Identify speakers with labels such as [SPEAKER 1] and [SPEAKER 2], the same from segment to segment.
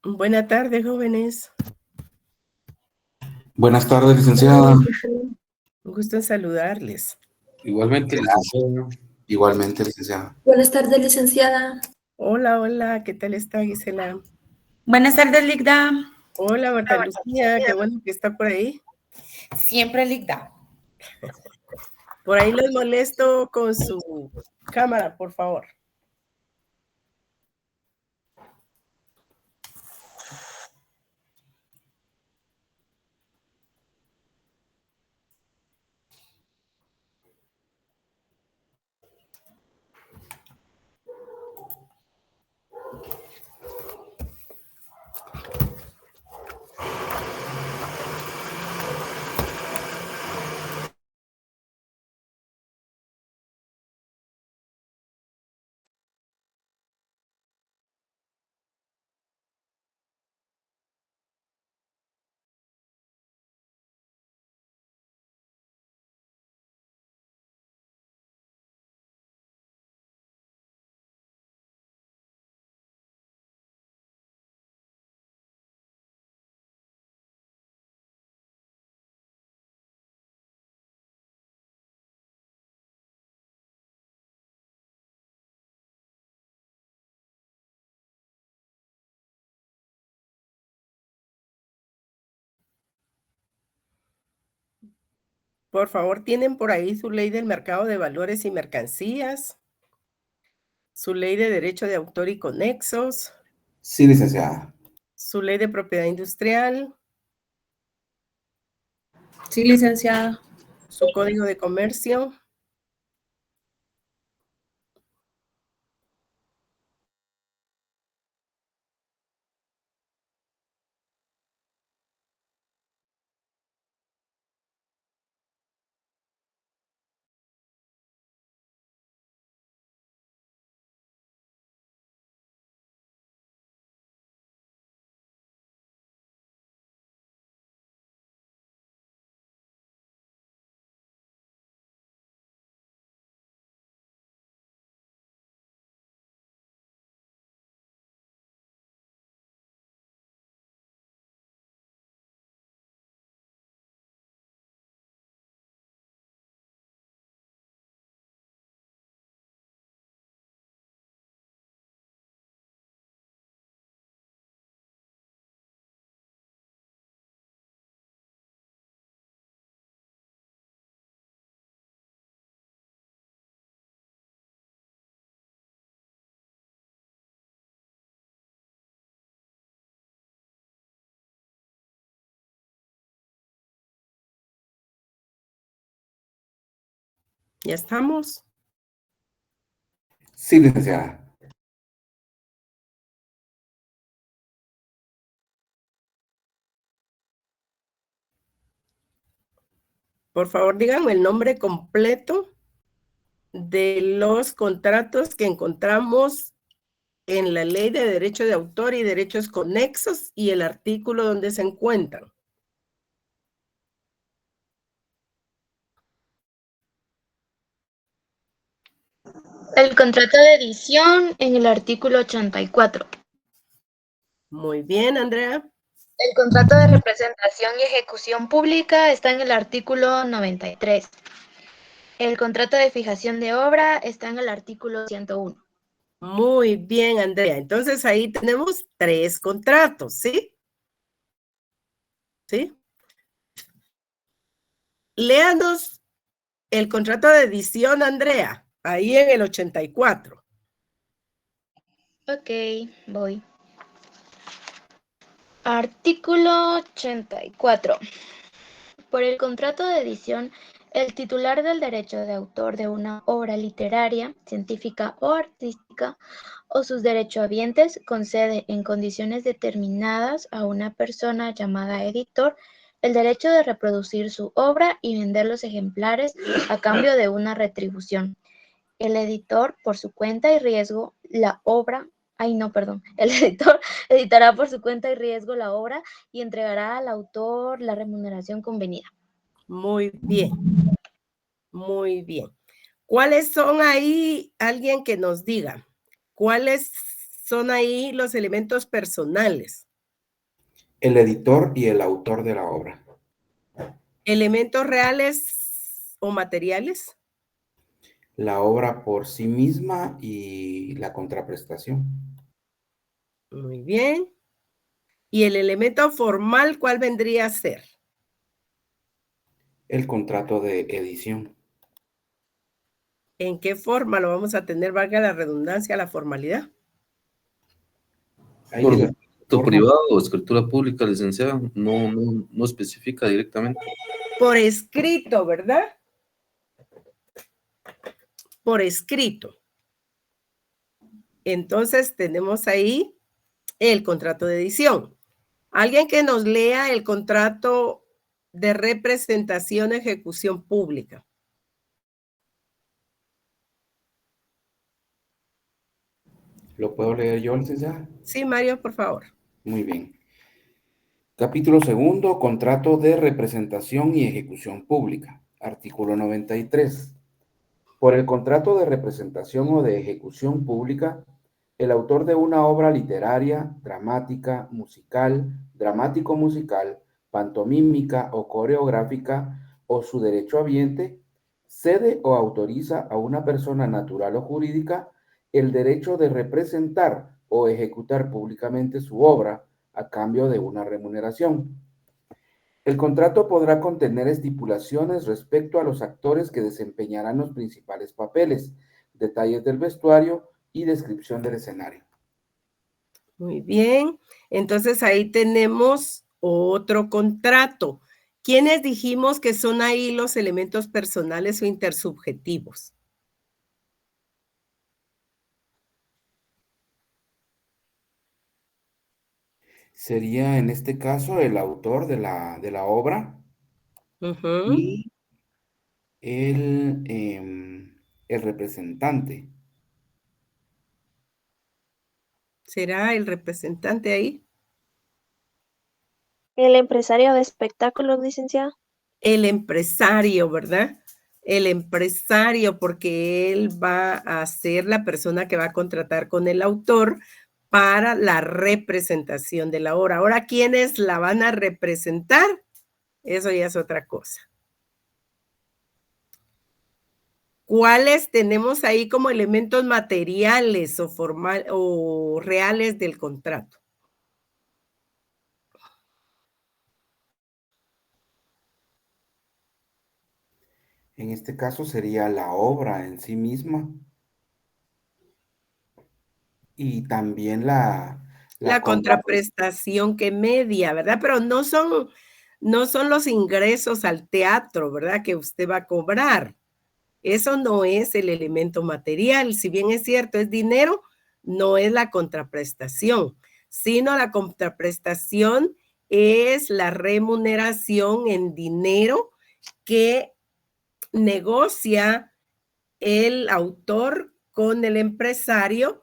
[SPEAKER 1] Buenas tardes, jóvenes.
[SPEAKER 2] Buenas tardes, licenciada.
[SPEAKER 1] Un gusto en saludarles.
[SPEAKER 2] Igualmente, licenciada. Igualmente, licenciada.
[SPEAKER 3] Buenas tardes, licenciada.
[SPEAKER 1] Hola, hola, ¿qué tal está, Gisela?
[SPEAKER 4] Buenas tardes, Ligda.
[SPEAKER 1] Hola, Marta Lucía, qué bueno que está por ahí.
[SPEAKER 4] Siempre Ligda.
[SPEAKER 1] Por ahí los molesto con su cámara, por favor. Por favor, ¿tienen por ahí su ley del mercado de valores y mercancías? Su ley de derecho de autor y conexos.
[SPEAKER 2] Sí, licenciada.
[SPEAKER 1] Su ley de propiedad industrial.
[SPEAKER 4] Sí, licenciada.
[SPEAKER 1] Su código de comercio. ¿Ya estamos?
[SPEAKER 2] Sí, licenciada.
[SPEAKER 1] Por favor, díganme el nombre completo de los contratos que encontramos en la Ley de Derecho de Autor y Derechos Conexos y el artículo donde se encuentran.
[SPEAKER 3] El contrato de edición en el artículo 84.
[SPEAKER 1] Muy bien, Andrea.
[SPEAKER 3] El contrato de representación y ejecución pública está en el artículo 93. El contrato de fijación de obra está en el artículo 101.
[SPEAKER 1] Muy bien, Andrea. Entonces ahí tenemos 3 contratos, ¿sí? ¿Sí? Léanos el contrato de edición, Andrea, ahí en el 84.
[SPEAKER 3] Ok, voy. Artículo 84. Por el contrato de edición, el titular del derecho de autor de una obra literaria, científica o artística o sus derechohabientes concede en condiciones determinadas a una persona llamada editor el derecho de reproducir su obra y vender los ejemplares a cambio de una retribución. El editor, por su cuenta y riesgo, la obra. El editor editará por su cuenta y riesgo la obra y entregará al autor la remuneración convenida.
[SPEAKER 1] Muy bien. Muy bien. ¿Cuáles son ahí, alguien que nos diga, cuáles son ahí los elementos personales?
[SPEAKER 2] El editor y el autor de la obra.
[SPEAKER 1] Elementos reales o materiales.
[SPEAKER 2] La obra por sí misma y la contraprestación.
[SPEAKER 1] Muy bien. ¿Y el elemento formal cuál vendría a ser?
[SPEAKER 2] El contrato de edición.
[SPEAKER 1] ¿En qué forma lo vamos a tener, valga la redundancia, la formalidad?
[SPEAKER 2] Ahí
[SPEAKER 5] Por
[SPEAKER 2] en la
[SPEAKER 5] documento
[SPEAKER 2] forma.
[SPEAKER 5] privado o escritura pública, licenciada, no especifica directamente.
[SPEAKER 1] Por escrito, ¿verdad? Por escrito. Entonces tenemos ahí el contrato de edición. Alguien que nos lea el contrato de representación e ejecución pública.
[SPEAKER 2] ¿Lo puedo leer yo, licenciada?
[SPEAKER 1] Sí, Mario, por favor.
[SPEAKER 2] Muy bien. Capítulo segundo, contrato de representación y ejecución pública. Artículo 93. Por el contrato de representación o de ejecución pública, el autor de una obra literaria, dramática, musical, dramático-musical, pantomímica o coreográfica o su derechohabiente, cede o autoriza a una persona natural o jurídica el derecho de representar o ejecutar públicamente su obra a cambio de una remuneración. El contrato podrá contener estipulaciones respecto a los actores que desempeñarán los principales papeles, detalles del vestuario y descripción del escenario.
[SPEAKER 1] Muy bien. Entonces ahí tenemos otro contrato. ¿Quiénes dijimos que son ahí los elementos personales o intersubjetivos?
[SPEAKER 2] Sería en este caso el autor de la obra
[SPEAKER 1] Ujú.
[SPEAKER 2] y el representante.
[SPEAKER 1] ¿Será el representante ahí?
[SPEAKER 6] El empresario de espectáculos, licenciada.
[SPEAKER 1] El empresario, ¿verdad? El empresario, porque él va a ser la persona que va a contratar con el autor para la representación de la obra. Ahora, ¿quiénes la van a representar? Eso ya es otra cosa. ¿Cuáles tenemos ahí como elementos materiales o formal o reales del contrato?
[SPEAKER 2] En este caso sería la obra en sí misma y también
[SPEAKER 1] La contraprestación que media, ¿verdad? Pero no son los ingresos al teatro, ¿verdad? Que usted va a cobrar. Eso no es el elemento material. Si bien es cierto, es dinero, no es la contraprestación, sino la contraprestación es la remuneración en dinero que negocia el autor con el empresario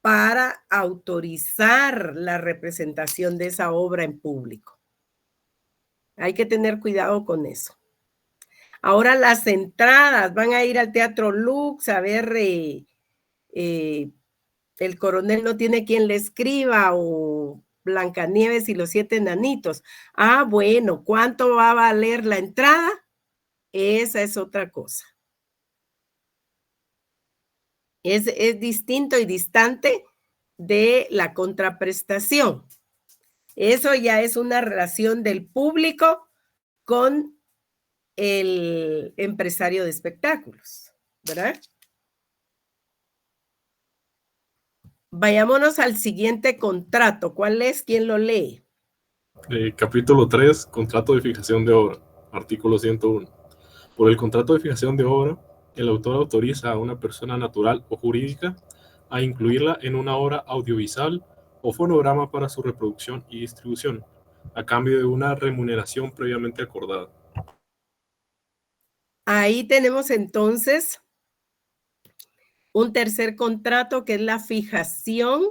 [SPEAKER 1] para autorizar la representación de esa obra en público. Hay que tener cuidado con eso. Ahora las entradas, van a ir al Teatro Lux a ver El Coronel no tiene quien le escriba o Blancanieves y los 7 enanitos. Ah, bueno, ¿cuánto va a valer la entrada? Esa es otra cosa. Es distinto y distante de la contraprestación. Eso ya es una relación del público con el empresario de espectáculos, ¿verdad? Vayámonos al siguiente contrato. ¿Cuál es? ¿Quién lo lee?
[SPEAKER 7] Capítulo 3, contrato de fijación de obra, artículo 101. Por el contrato de fijación de obra, el autor autoriza a una persona natural o jurídica a incluirla en una obra audiovisual o fonograma para su reproducción y distribución, a cambio de una remuneración previamente acordada.
[SPEAKER 1] Ahí tenemos entonces un tercer contrato que es la fijación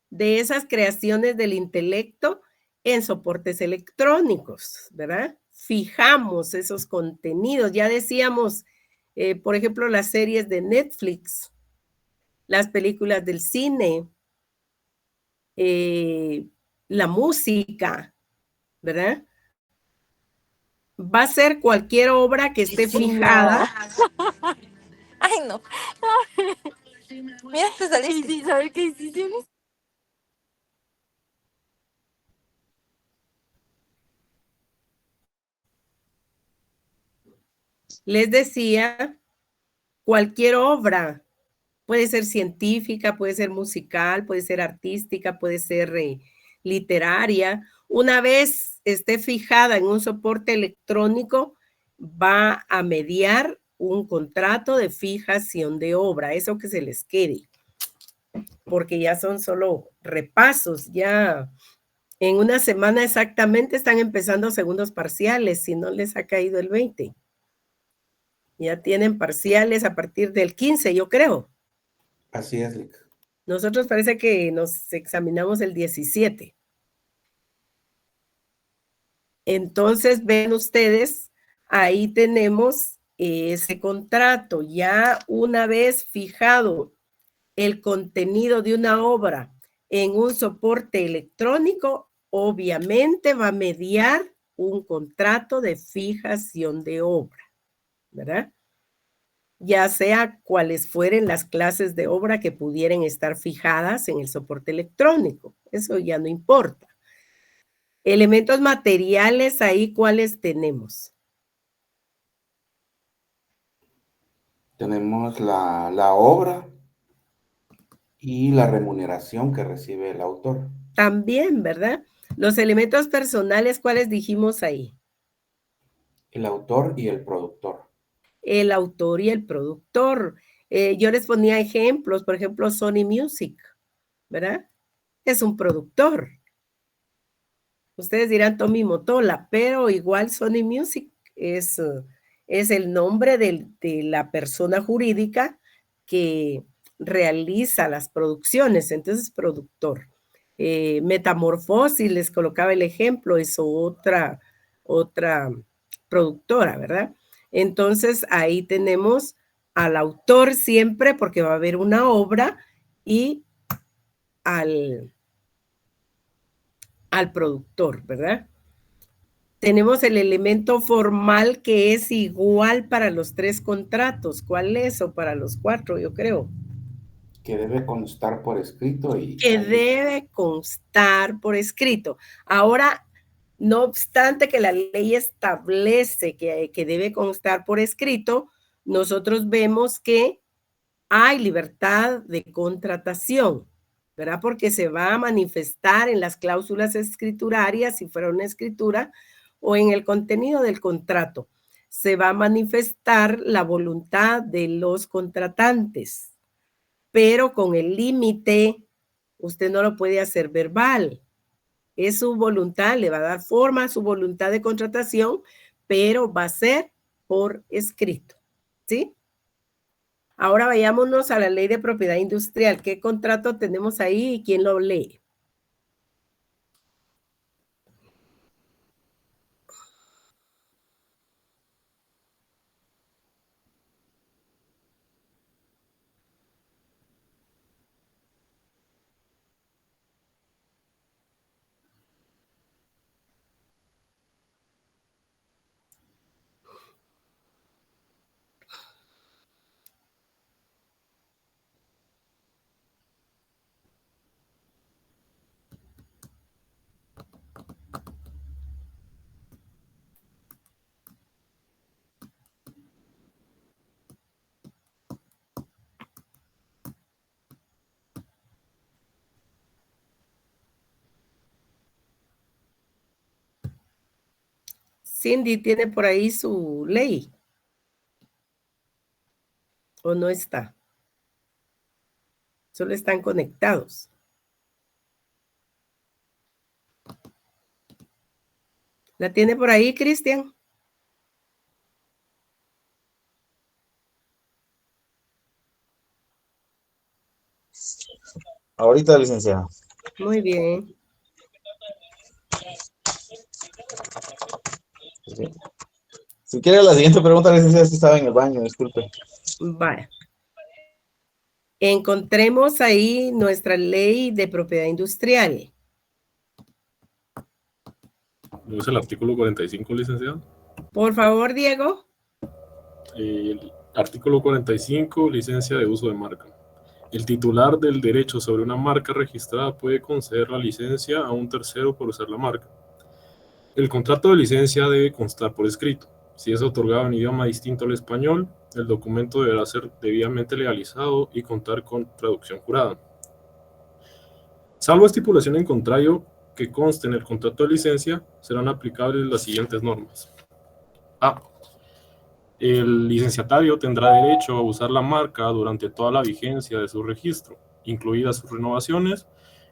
[SPEAKER 1] de esas creaciones del intelecto en soportes electrónicos, ¿verdad? Fijamos esos contenidos. Ya decíamos, por ejemplo, las series de Netflix, las películas del cine, la música, ¿verdad? Va a ser cualquier obra que esté fijada.
[SPEAKER 8] Ay, no. Mira, te saliste. Sí, ¿sabes qué hiciste?
[SPEAKER 1] Les decía, cualquier obra, puede ser científica, puede ser musical, puede ser artística, puede ser literaria. Una vez esté fijada en un soporte electrónico, va a mediar un contrato de fijación de obra, eso que se les quede, porque ya son solo repasos, ya en una semana exactamente están empezando segundos parciales, si no les ha caído el 20. Ya tienen parciales a partir del 15, yo creo.
[SPEAKER 2] Así es, Lic.
[SPEAKER 1] Nosotros parece que nos examinamos el 17. Entonces, ven ustedes, ahí tenemos ese contrato. Ya una vez fijado el contenido de una obra en un soporte electrónico, obviamente va a mediar un contrato de fijación de obra, ¿verdad? Ya sea cuales fueren las clases de obra que pudieran estar fijadas en el soporte electrónico. Eso ya no importa. Elementos materiales, ahí, ¿cuáles tenemos?
[SPEAKER 2] Tenemos la obra y la remuneración que recibe el autor.
[SPEAKER 1] También, ¿verdad? Los elementos personales, ¿cuáles dijimos ahí?
[SPEAKER 2] El autor y el productor.
[SPEAKER 1] El autor y el productor. Yo les ponía ejemplos, por ejemplo, Sony Music, ¿verdad? Es un productor. Ustedes dirán Tommy Motola, pero igual Sony Music es el nombre de la persona jurídica que realiza las producciones, entonces productor. Metamorfosis, les colocaba el ejemplo, es otra productora, ¿verdad? Entonces ahí tenemos al autor siempre, porque va a haber una obra, y al productor, ¿verdad? Tenemos el elemento formal que es igual para los 3 contratos. ¿Cuál es? O para los 4, yo creo.
[SPEAKER 2] Que debe constar por escrito y...
[SPEAKER 1] Que debe constar por escrito. Ahora, no obstante que la ley establece que debe constar por escrito, nosotros vemos que hay libertad de contratación, ¿verdad? Porque se va a manifestar en las cláusulas escriturarias, si fuera una escritura, o en el contenido del contrato. Se va a manifestar la voluntad de los contratantes, pero con el límite, usted no lo puede hacer verbal. Es su voluntad, le va a dar forma a su voluntad de contratación, pero va a ser por escrito, ¿sí? Ahora vayámonos a la ley de propiedad industrial. ¿Qué contrato tenemos ahí y quién lo lee? Cindy tiene por ahí su ley. ¿O no está? Solo están conectados. ¿La tiene por ahí, Cristian?
[SPEAKER 9] Ahorita, licenciada.
[SPEAKER 1] Muy bien.
[SPEAKER 9] Sí. Si quiere la siguiente pregunta, licenciada, si estaba en el baño, disculpe.
[SPEAKER 1] Vale. Encontremos ahí nuestra ley de propiedad industrial.
[SPEAKER 7] ¿No es el artículo 45, licenciado?
[SPEAKER 1] Por favor, Diego.
[SPEAKER 7] El artículo 45, licencia de uso de marca. El titular del derecho sobre una marca registrada puede conceder la licencia a un tercero por usar la marca. El contrato de licencia debe constar por escrito. Si es otorgado en idioma distinto al español, el documento deberá ser debidamente legalizado y contar con traducción jurada. Salvo estipulación en contrario que conste en el contrato de licencia, serán aplicables las siguientes normas. A. El licenciatario tendrá derecho a usar la marca durante toda la vigencia de su registro, incluidas sus renovaciones,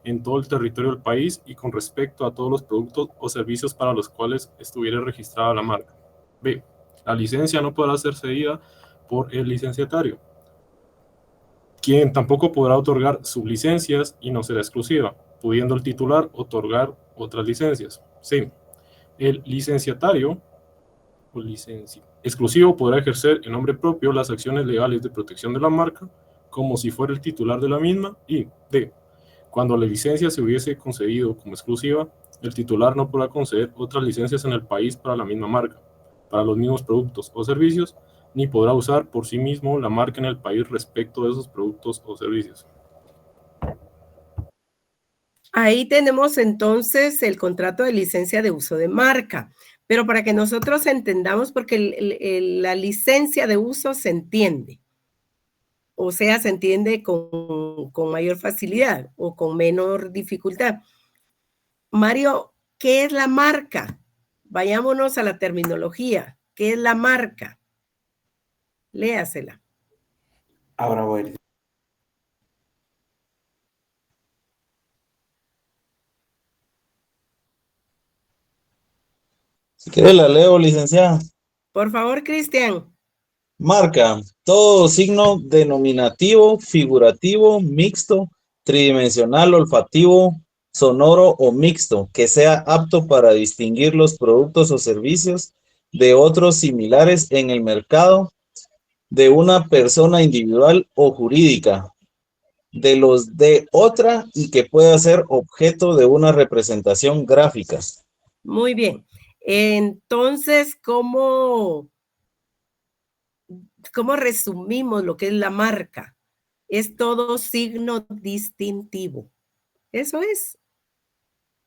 [SPEAKER 7] en todo el territorio del país y con respecto a todos los productos o servicios para los cuales estuviera registrada la marca. B. La licencia no podrá ser cedida por el licenciatario, quien tampoco podrá otorgar sublicencias y no será exclusiva, pudiendo el titular otorgar otras licencias. C. El licenciatario o exclusivo podrá ejercer en nombre propio las acciones legales de protección de la marca como si fuera el titular de la misma. Y D. Cuando la licencia se hubiese concedido como exclusiva, el titular no podrá conceder otras licencias en el país para la misma marca, para los mismos productos o servicios, ni podrá usar por sí mismo la marca en el país respecto de esos productos o servicios.
[SPEAKER 1] Ahí tenemos entonces el contrato de licencia de uso de marca. Pero para que nosotros entendamos, porque la licencia de uso se entiende. O sea, se entiende con mayor facilidad o con menor dificultad. Mario, ¿qué es la marca? Vayámonos a la terminología. ¿Qué es la marca? Léasela.
[SPEAKER 2] Ahora voy.
[SPEAKER 9] Si quiere la leo, licenciada.
[SPEAKER 1] Por favor, Cristian.
[SPEAKER 9] Marca, todo signo denominativo, figurativo, mixto, tridimensional, olfativo, sonoro o mixto, que sea apto para distinguir los productos o servicios de otros similares en el mercado de una persona individual o jurídica, de los de otra y que pueda ser objeto de una representación gráfica.
[SPEAKER 1] Muy bien. Entonces, ¿cómo resumimos lo que es la marca? Es todo signo distintivo. Eso es.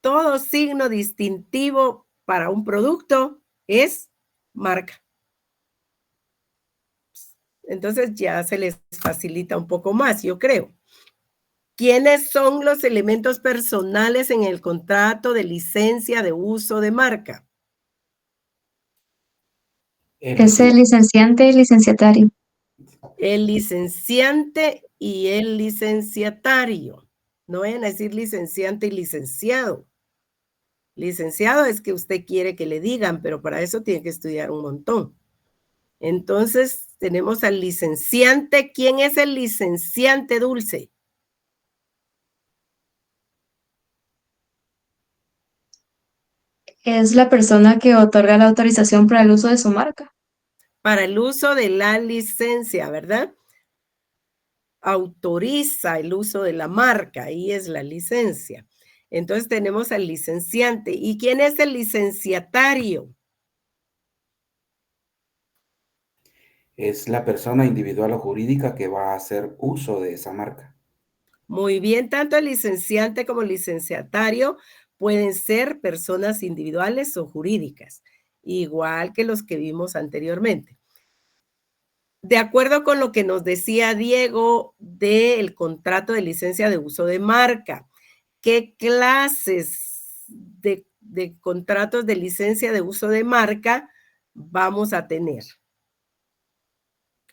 [SPEAKER 1] Todo signo distintivo para un producto es marca. Entonces ya se les facilita un poco más, yo creo. ¿Quiénes son los elementos personales en el contrato de licencia de uso de marca?
[SPEAKER 10] Es el licenciante y licenciatario.
[SPEAKER 1] El licenciante y el licenciatario. No vayan a decir licenciante y licenciado. Licenciado es que usted quiere que le digan, pero para eso tiene que estudiar un montón. Entonces, tenemos al licenciante. ¿Quién es el licenciante, Dulce?
[SPEAKER 10] Es la persona que otorga la autorización para el uso de su marca.
[SPEAKER 1] Para el uso de la licencia, ¿verdad? Autoriza el uso de la marca, ahí es la licencia. Entonces tenemos al licenciante. ¿Y quién es el licenciatario?
[SPEAKER 2] Es la persona individual o jurídica que va a hacer uso de esa marca.
[SPEAKER 1] Muy bien, tanto el licenciante como el licenciatario pueden ser personas individuales o jurídicas, igual que los que vimos anteriormente. De acuerdo con lo que nos decía Diego del contrato de licencia de uso de marca, ¿qué clases de contratos de licencia de uso de marca vamos a tener?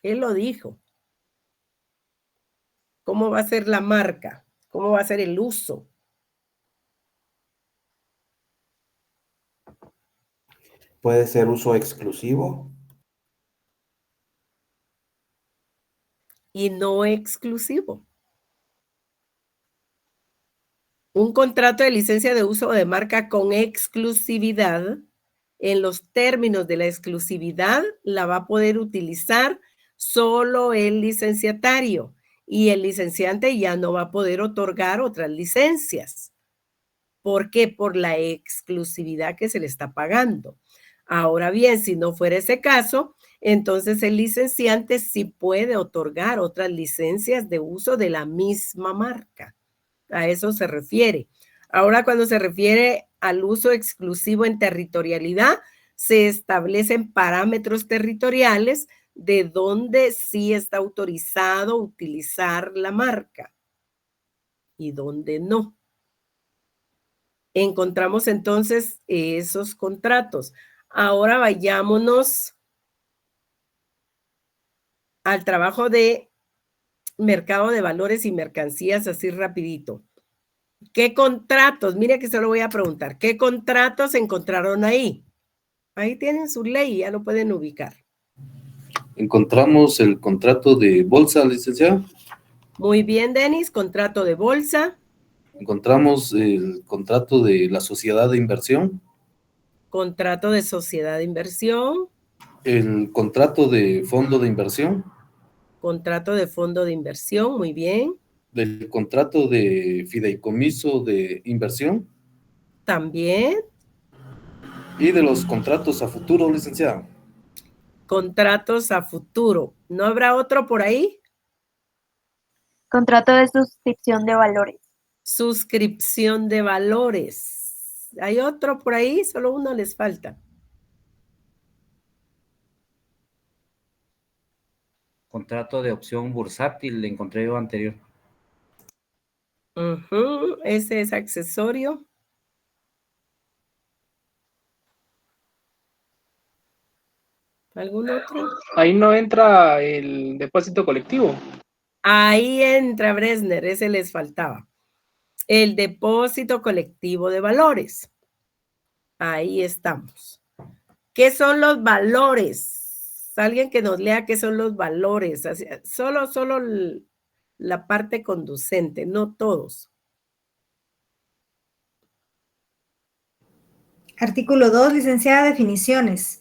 [SPEAKER 1] Él lo dijo. ¿Cómo va a ser la marca? ¿Cómo va a ser el uso?
[SPEAKER 2] Puede ser uso exclusivo.
[SPEAKER 1] Y no exclusivo. Un contrato de licencia de uso de marca con exclusividad, en los términos de la exclusividad, la va a poder utilizar solo el licenciatario y el licenciante ya no va a poder otorgar otras licencias. ¿Por qué? Por la exclusividad que se le está pagando. Ahora bien, si no fuera ese caso, entonces el licenciante sí puede otorgar otras licencias de uso de la misma marca. A eso se refiere. Ahora, cuando se refiere al uso exclusivo en territorialidad, se establecen parámetros territoriales de donde sí está autorizado utilizar la marca y donde no. Encontramos entonces esos contratos. Ahora vayámonos al trabajo de mercado de valores y mercancías así rapidito. ¿Qué contratos? Mira que solo voy a preguntar. ¿Qué contratos encontraron ahí? Ahí tienen su ley, ya lo pueden ubicar.
[SPEAKER 5] Encontramos el contrato de bolsa, licenciada.
[SPEAKER 1] Muy bien, Denis. Contrato de bolsa.
[SPEAKER 5] Encontramos el contrato de la sociedad de inversión.
[SPEAKER 1] Contrato de sociedad de inversión.
[SPEAKER 5] El contrato de fondo de inversión.
[SPEAKER 1] Contrato de fondo de inversión. Muy bien.
[SPEAKER 5] Del contrato de fideicomiso de inversión.
[SPEAKER 1] También.
[SPEAKER 5] Y de los contratos a futuro, licenciada.
[SPEAKER 1] Contratos a futuro. ¿No habrá otro por ahí?
[SPEAKER 6] Contrato de suscripción de valores.
[SPEAKER 1] Suscripción de valores. ¿Hay otro por ahí? Solo uno les falta.
[SPEAKER 11] Contrato de opción bursátil, le encontré yo anterior.
[SPEAKER 1] Ese es accesorio. ¿Algún otro?
[SPEAKER 12] Ahí no entra el depósito colectivo.
[SPEAKER 1] Ahí entra Bresner, ese les faltaba. El depósito colectivo de valores. Ahí estamos. ¿Qué son los valores? Alguien que nos lea qué son los valores. Solo la parte conducente, no todos.
[SPEAKER 13] Artículo 2, licenciada, definiciones.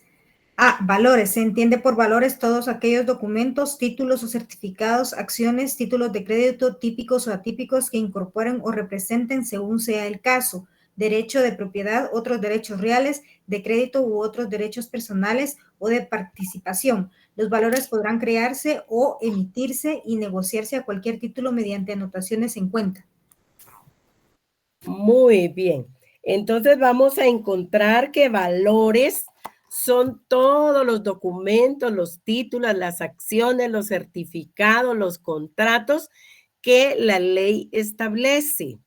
[SPEAKER 13] A. Valores. Se entiende por valores todos aquellos documentos, títulos o certificados, acciones, títulos de crédito típicos o atípicos que incorporen o representen, según sea el caso, derecho de propiedad, otros derechos reales, de crédito u otros derechos personales o de participación. Los valores podrán crearse o emitirse y negociarse a cualquier título mediante anotaciones en cuenta.
[SPEAKER 1] Muy bien. Entonces vamos a encontrar que valores son todos los documentos, los títulos, las acciones, los certificados, los contratos que la ley establece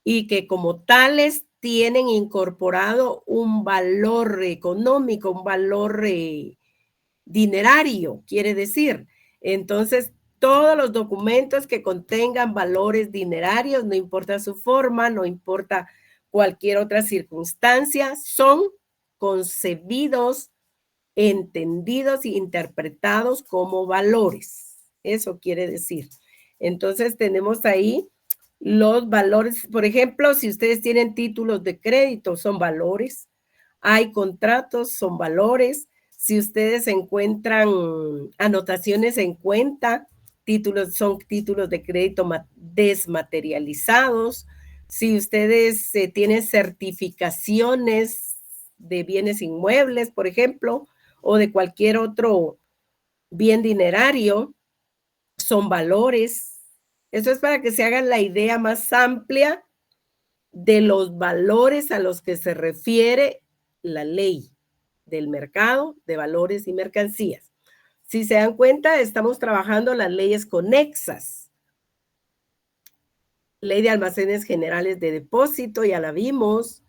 [SPEAKER 1] y que como tales tienen incorporado un valor económico, un valor dinerario, quiere decir. Entonces, todos los documentos que contengan valores dinerarios, no importa su forma, no importa cualquier otra circunstancia, son concebidos, entendidos e interpretados como valores. Eso quiere decir. Entonces tenemos ahí los valores. Por ejemplo, si ustedes tienen títulos de crédito, son valores. Hay contratos, son valores. Si ustedes encuentran anotaciones en cuenta, son títulos de crédito desmaterializados. Si ustedes tienen certificaciones de bienes inmuebles, por ejemplo, o de cualquier otro bien dinerario, son valores. Eso es para que se hagan la idea más amplia de los valores a los que se refiere la ley del mercado de valores y mercancías. Si se dan cuenta, estamos trabajando las leyes conexas. Ley de almacenes generales de depósito, ya la vimos.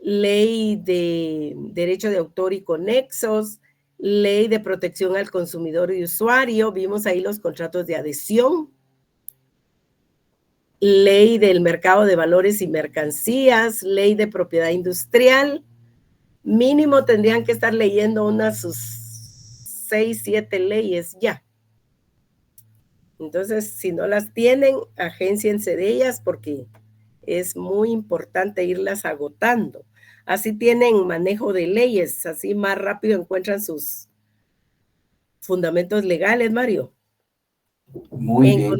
[SPEAKER 1] Ley de derecho de autor y conexos, ley de protección al consumidor y usuario, vimos ahí los contratos de adhesión, ley del mercado de valores y mercancías, ley de propiedad industrial. Mínimo tendrían que estar leyendo unas sus 6, 7 leyes ya. Entonces, si no las tienen, agénciense de ellas porque es muy importante irlas agotando. Así tienen manejo de leyes, así más rápido encuentran sus fundamentos legales, Mario.
[SPEAKER 2] Muy bien.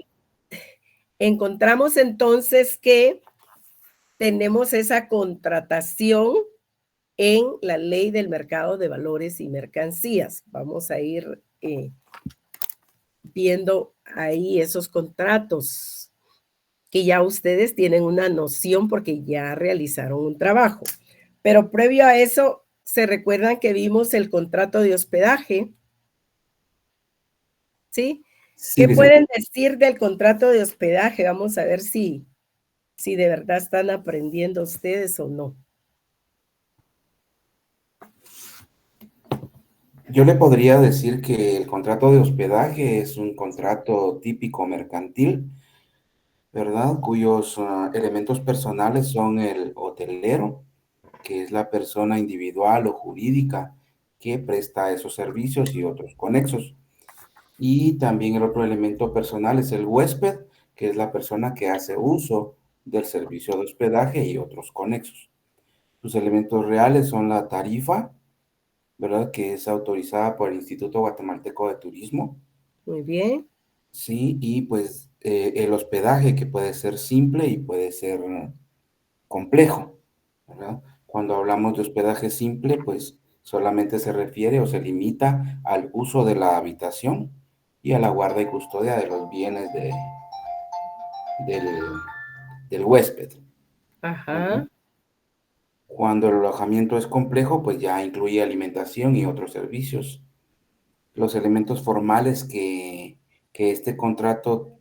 [SPEAKER 1] Encontramos entonces que tenemos esa contratación en la Ley del Mercado de Valores y Mercancías. Vamos a ir viendo ahí esos contratos que ya ustedes tienen una noción porque ya realizaron un trabajo. Pero previo a eso, ¿se recuerdan que vimos el contrato de hospedaje? ¿Sí? ¿Qué pueden decir del contrato de hospedaje? Vamos a ver si de verdad están aprendiendo ustedes o no.
[SPEAKER 2] Yo le podría decir que el contrato de hospedaje es un contrato típico mercantil, ¿verdad? Cuyos elementos personales son el hotelero, que es la persona individual o jurídica que presta esos servicios y otros conexos. Y también el otro elemento personal es el huésped, que es la persona que hace uso del servicio de hospedaje y otros conexos. Sus elementos reales son la tarifa, ¿verdad? Que es autorizada por el Instituto Guatemalteco de Turismo.
[SPEAKER 1] Muy bien.
[SPEAKER 2] Sí, y pues el hospedaje, que puede ser simple y puede ser complejo, ¿verdad? Cuando hablamos de hospedaje simple, pues solamente se refiere o se limita al uso de la habitación y a la guarda y custodia de los bienes del huésped.
[SPEAKER 1] Ajá.
[SPEAKER 2] Cuando el alojamiento es complejo, pues ya incluye alimentación y otros servicios. Los elementos formales que este contrato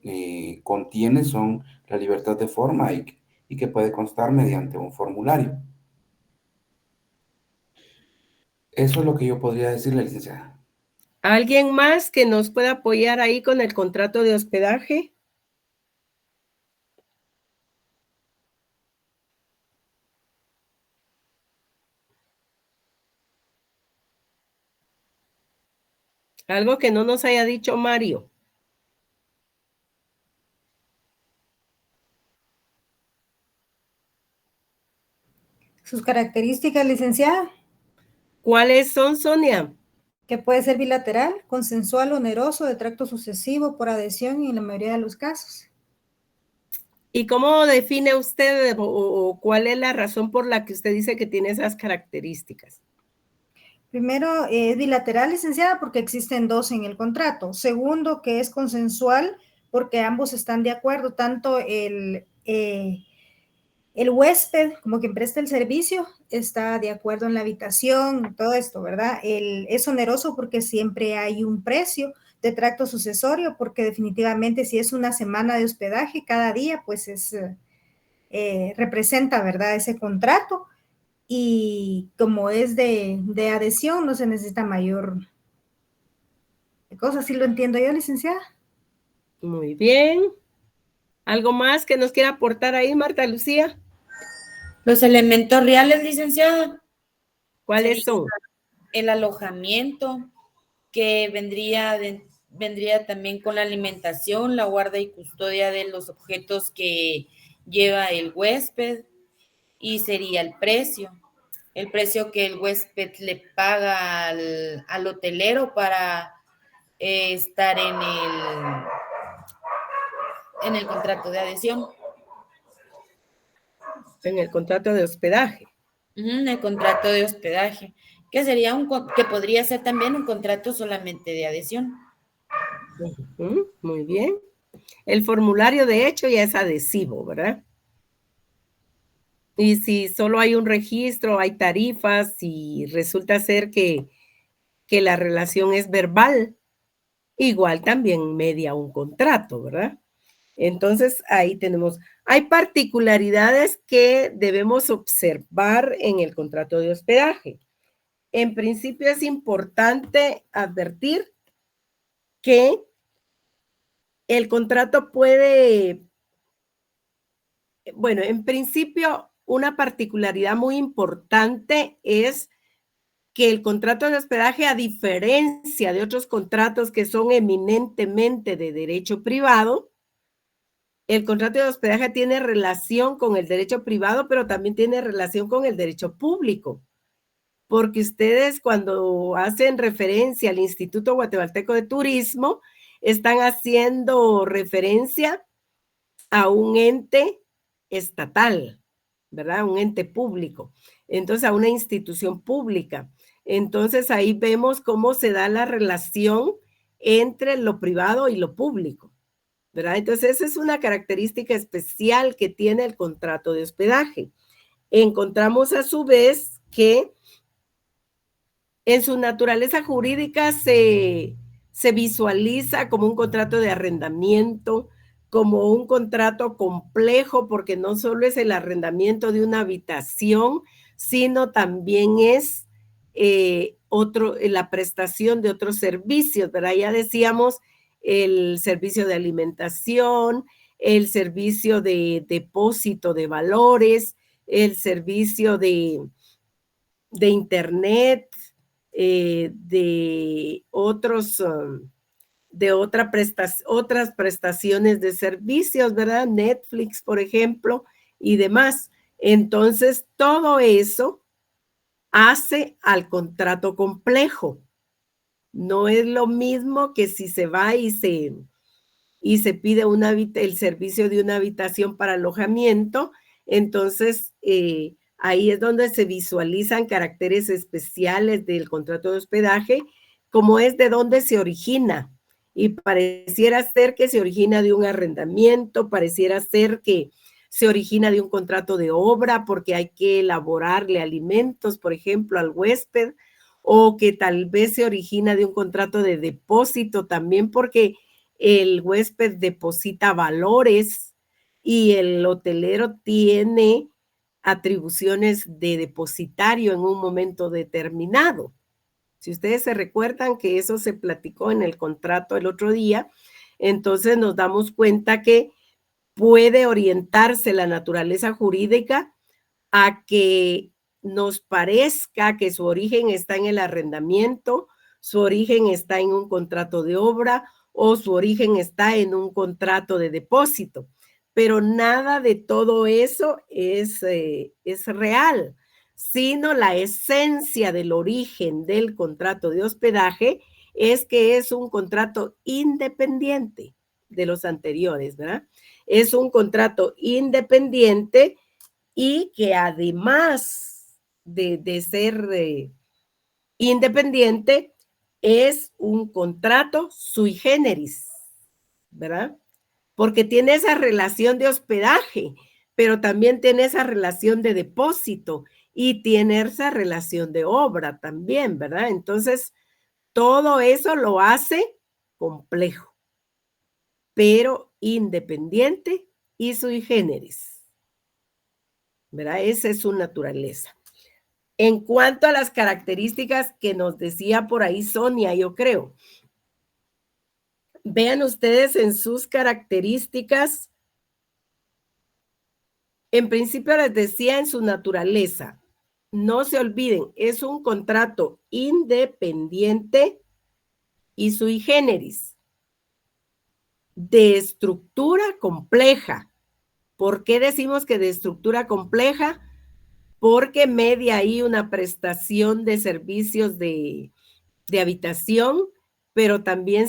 [SPEAKER 2] contiene son la libertad de forma y que puede constar mediante un formulario. Eso es lo que yo podría decirle, licenciada.
[SPEAKER 1] ¿Alguien más que nos pueda apoyar ahí con el contrato de hospedaje? Algo que no nos haya dicho Mario.
[SPEAKER 13] Sus características, licenciada.
[SPEAKER 1] ¿Cuáles son, Sonia?
[SPEAKER 13] Que puede ser bilateral, consensual, oneroso, de tracto sucesivo, por adhesión y en la mayoría de los casos.
[SPEAKER 1] ¿Y cómo define usted o cuál es la razón por la que usted dice que tiene esas características?
[SPEAKER 13] Primero, es bilateral, licenciada, porque existen dos en el contrato. Segundo, que es consensual, porque ambos están de acuerdo, tanto el huésped como quien presta el servicio está de acuerdo en la habitación, todo esto, ¿verdad? Es oneroso porque siempre hay un precio de tracto sucesorio, porque definitivamente si es una semana de hospedaje, cada día pues representa, ¿verdad? Ese contrato. Y como es de adhesión, no se necesita mayor cosa. ¿Sí lo entiendo yo, licenciada?
[SPEAKER 1] Muy bien. ¿Algo más que nos quiera aportar ahí, Marta Lucía?
[SPEAKER 4] Los elementos reales, licenciada.
[SPEAKER 1] ¿Cuáles son?
[SPEAKER 4] El alojamiento, que vendría también con la alimentación, la guarda y custodia de los objetos que lleva el huésped, y sería el precio que el huésped le paga al hotelero para estar en el contrato de adhesión.
[SPEAKER 1] En el contrato de hospedaje.
[SPEAKER 4] En el contrato de hospedaje, que sería que podría ser también un contrato solamente de adhesión.
[SPEAKER 1] Muy bien. El formulario de hecho ya es adhesivo, ¿verdad? Y si solo hay un registro, hay tarifas y resulta ser que la relación es verbal, igual también media un contrato, ¿verdad? Entonces ahí tenemos, hay particularidades que debemos observar en el contrato de hospedaje. En principio es importante advertir que el contrato puede, bueno, en principio una particularidad muy importante es que el contrato de hospedaje, a diferencia de otros contratos que son eminentemente de derecho privado, el contrato de hospedaje tiene relación con el derecho privado, pero también tiene relación con el derecho público. Porque ustedes cuando hacen referencia al Instituto Guatemalteco de Turismo, están haciendo referencia a un ente estatal, ¿verdad? Un ente público. Entonces, a una institución pública. Entonces, ahí vemos cómo se da la relación entre lo privado y lo público, ¿verdad? Entonces, esa es una característica especial que tiene el contrato de hospedaje. Encontramos a su vez que en su naturaleza jurídica se visualiza como un contrato de arrendamiento, como un contrato complejo, porque no solo es el arrendamiento de una habitación, sino también es la prestación de otros servicios, ¿verdad? Ya decíamos el servicio de alimentación, el servicio de depósito de valores, el servicio de internet, de otros, otras prestaciones de servicios, ¿verdad? Netflix, por ejemplo, y demás. Entonces, todo eso hace al contrato complejo. No es lo mismo que si se va y se pide el servicio de una habitación para alojamiento, entonces ahí es donde se visualizan caracteres especiales del contrato de hospedaje, como es de dónde se origina. Y pareciera ser que se origina de un arrendamiento, pareciera ser que se origina de un contrato de obra porque hay que elaborarle alimentos, por ejemplo, al huésped, o que tal vez se origina de un contrato de depósito también porque el huésped deposita valores y el hotelero tiene atribuciones de depositario en un momento determinado. Si ustedes se recuerdan que eso se platicó en el contrato el otro día, entonces nos damos cuenta que puede orientarse la naturaleza jurídica a que nos parezca que su origen está en el arrendamiento, su origen está en un contrato de obra o su origen está en un contrato de depósito. Pero nada de todo eso es real, sino la esencia del origen del contrato de hospedaje es que es un contrato independiente de los anteriores, ¿verdad? Es un contrato independiente y que además de ser independiente, es un contrato sui generis, ¿verdad? Porque tiene esa relación de hospedaje, pero también tiene esa relación de depósito y tiene esa relación de obra también, ¿verdad? Entonces, todo eso lo hace complejo, pero independiente y sui generis, ¿verdad? Esa es su naturaleza. En cuanto a las características que nos decía por ahí Sonia, yo creo, vean ustedes en sus características, en principio les decía en su naturaleza, no se olviden, es un contrato independiente y sui generis, de estructura compleja. ¿Por qué decimos que de estructura compleja? Porque media ahí una prestación de servicios de habitación, pero también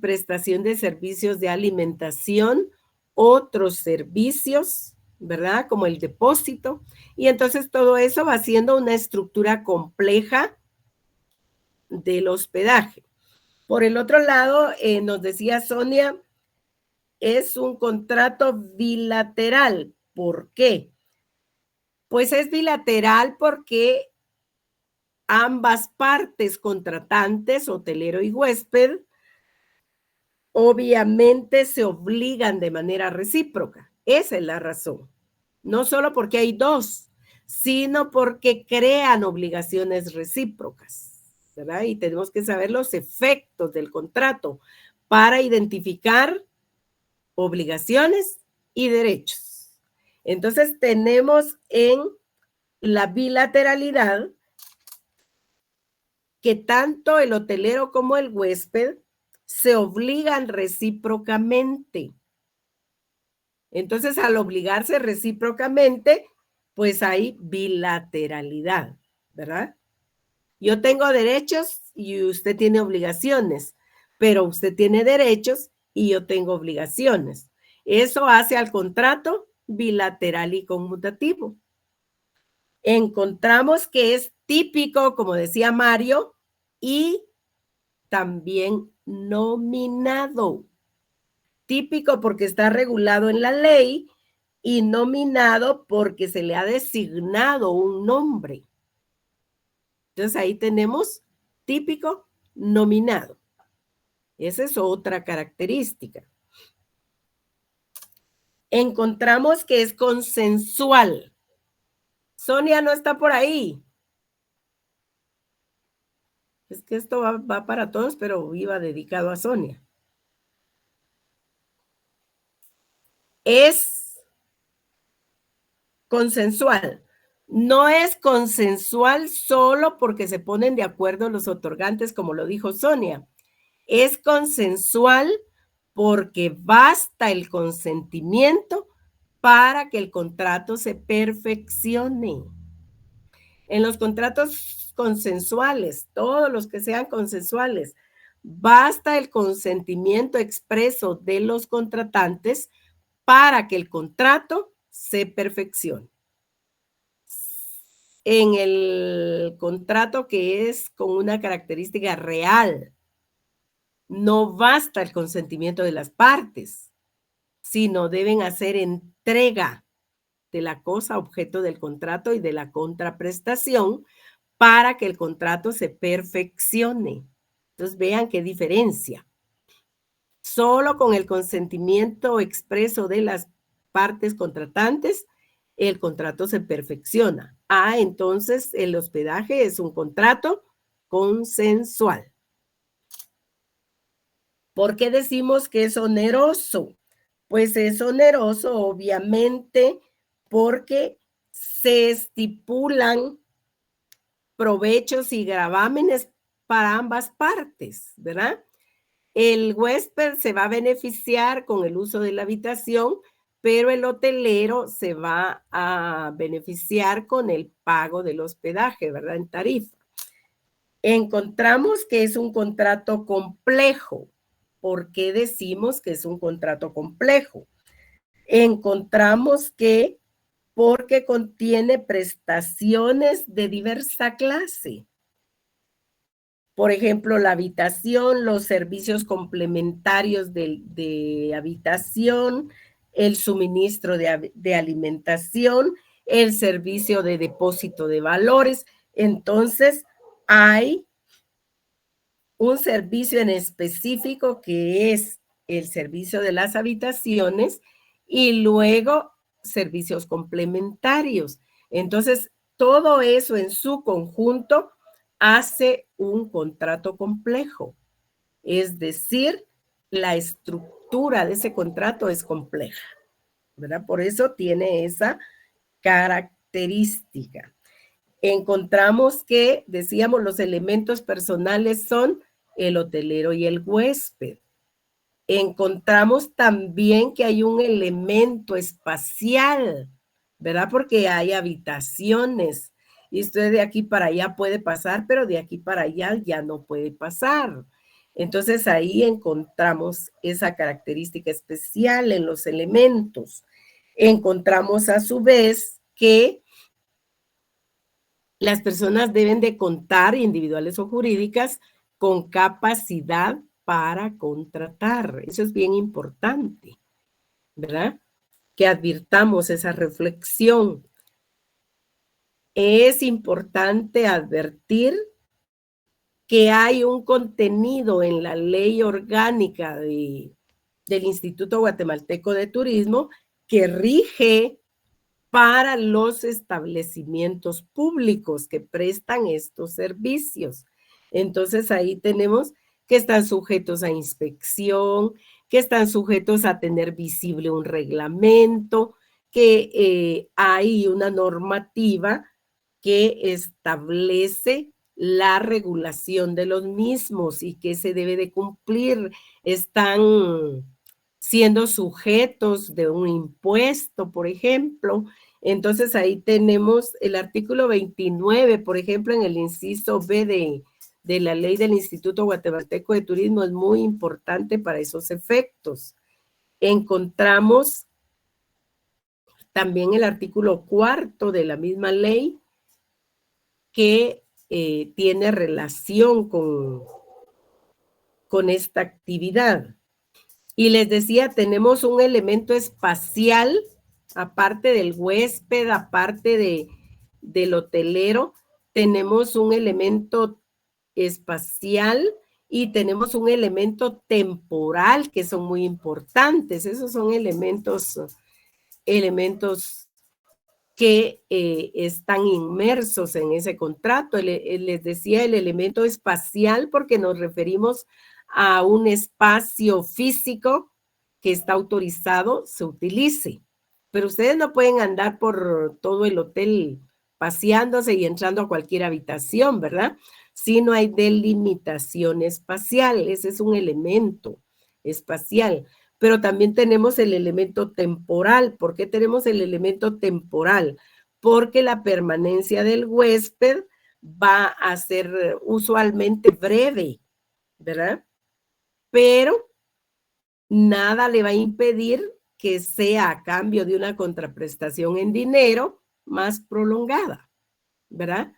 [SPEAKER 1] prestación de servicios de alimentación, otros servicios, ¿verdad? Como el depósito. Y entonces todo eso va siendo una estructura compleja del hospedaje. Por el otro lado, nos decía Sonia, es un contrato bilateral. ¿Por qué? Pues es bilateral porque ambas partes contratantes, hotelero y huésped, obviamente se obligan de manera recíproca. Esa es la razón. No solo porque hay dos, sino porque crean obligaciones recíprocas, ¿verdad? Y tenemos que saber los efectos del contrato para identificar obligaciones y derechos. Entonces tenemos en la bilateralidad que tanto el hotelero como el huésped se obligan recíprocamente. Entonces, al obligarse recíprocamente, pues hay bilateralidad, ¿verdad? Yo tengo derechos y usted tiene obligaciones, pero usted tiene derechos y yo tengo obligaciones. Eso hace al contrato bilateral y conmutativo, Encontramos que es típico, como decía Mario, y también nominado. Típico porque está regulado en la ley y nominado porque se le ha designado un nombre. Entonces ahí tenemos típico, nominado. Esa es otra característica. Encontramos que es consensual. Sonia no está por ahí. Es que esto va para todos, pero iba dedicado a Sonia. Es consensual. No es consensual solo porque se ponen de acuerdo los otorgantes, como lo dijo Sonia. Es consensual porque basta el consentimiento para que el contrato se perfeccione. En los contratos consensuales, todos los que sean consensuales, basta el consentimiento expreso de los contratantes para que el contrato se perfeccione. En el contrato que es con una característica real, no basta el consentimiento de las partes, sino deben hacer entrega de la cosa objeto del contrato y de la contraprestación para que el contrato se perfeccione. Entonces vean qué diferencia. Solo con el consentimiento expreso de las partes contratantes, el contrato se perfecciona. Entonces el hospedaje es un contrato consensual. ¿Por qué decimos que es oneroso? Pues es oneroso, obviamente, porque se estipulan provechos y gravámenes para ambas partes, ¿verdad? El huésped se va a beneficiar con el uso de la habitación, pero el hotelero se va a beneficiar con el pago del hospedaje, ¿verdad? En tarifa. Encontramos que es un contrato complejo. ¿Por qué decimos que es un contrato complejo? Encontramos que porque contiene prestaciones de diversa clase. Por ejemplo, la habitación, los servicios complementarios de habitación, el suministro de alimentación, el servicio de depósito de valores. Entonces, hay un servicio en específico que es el servicio de las habitaciones y luego servicios complementarios. Entonces, todo eso en su conjunto hace un contrato complejo. Es decir, la estructura de ese contrato es compleja, ¿verdad? Por eso tiene esa característica. Encontramos que, decíamos, los elementos personales son el hotelero y el huésped. Encontramos también que hay un elemento espacial, ¿verdad? Porque hay habitaciones y usted de aquí para allá puede pasar, pero de aquí para allá ya no puede pasar. Entonces ahí encontramos esa característica especial en los elementos. Encontramos a su vez que las personas deben de contar, individuales o jurídicas, con capacidad para contratar. Eso es bien importante, ¿verdad? Que advirtamos esa reflexión. Es importante advertir que hay un contenido en la ley orgánica del Instituto Guatemalteco de Turismo que rige para los establecimientos públicos que prestan estos servicios. Entonces ahí tenemos que están sujetos a inspección, que están sujetos a tener visible un reglamento, que hay una normativa que establece la regulación de los mismos y que se debe de cumplir. Están siendo sujetos de un impuesto, por ejemplo. Entonces ahí tenemos el artículo 29, por ejemplo, en el inciso B de la ley del Instituto Guatemalteco de Turismo, es muy importante para esos efectos. Encontramos también el artículo 4 de la misma ley que tiene relación con esta actividad. Y les decía, tenemos un elemento espacial, aparte del huésped, aparte del hotelero, tenemos un elemento espacial y tenemos un elemento temporal que son muy importantes. Esos son elementos que están inmersos en ese contrato. Les decía el elemento espacial porque nos referimos a un espacio físico que está autorizado, se utilice. Pero ustedes no pueden andar por todo el hotel paseándose y entrando a cualquier habitación, ¿verdad? Si no hay delimitación espacial, ese es un elemento espacial. Pero también tenemos el elemento temporal. ¿Por qué tenemos el elemento temporal? Porque la permanencia del huésped va a ser usualmente breve, ¿verdad? Pero nada le va a impedir que sea a cambio de una contraprestación en dinero más prolongada, ¿verdad?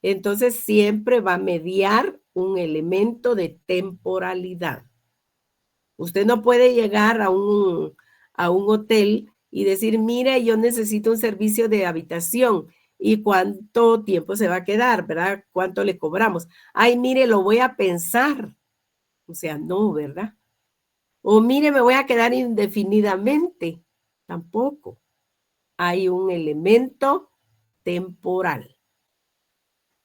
[SPEAKER 1] Entonces siempre va a mediar un elemento de temporalidad. Usted no puede llegar a un hotel y decir, mire, yo necesito un servicio de habitación. ¿Y cuánto tiempo se va a quedar, verdad? ¿Cuánto le cobramos? Ay, mire, lo voy a pensar. O sea, no, ¿verdad? O mire, me voy a quedar indefinidamente. Tampoco. Hay un elemento temporal.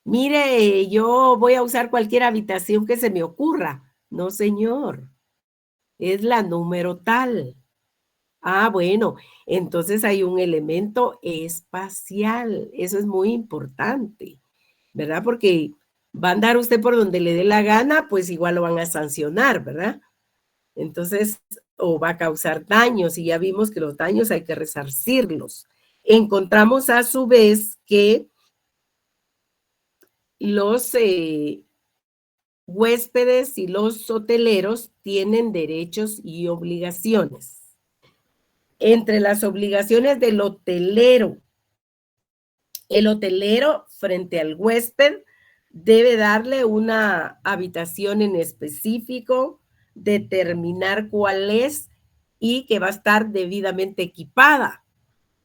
[SPEAKER 1] Mire, yo voy a usar cualquier habitación que se me ocurra. No, señor. Es la número tal. Ah, bueno, entonces hay un elemento espacial. Eso es muy importante, ¿verdad? Porque va a andar usted por donde le dé la gana, pues igual lo van a sancionar, ¿verdad? Entonces, o va a causar daños, y ya vimos que los daños hay que resarcirlos. Encontramos a su vez que los huéspedes y los hoteleros tienen derechos y obligaciones. Entre las obligaciones del hotelero, el hotelero frente al huésped debe darle una habitación en específico, determinar cuál es y que va a estar debidamente equipada.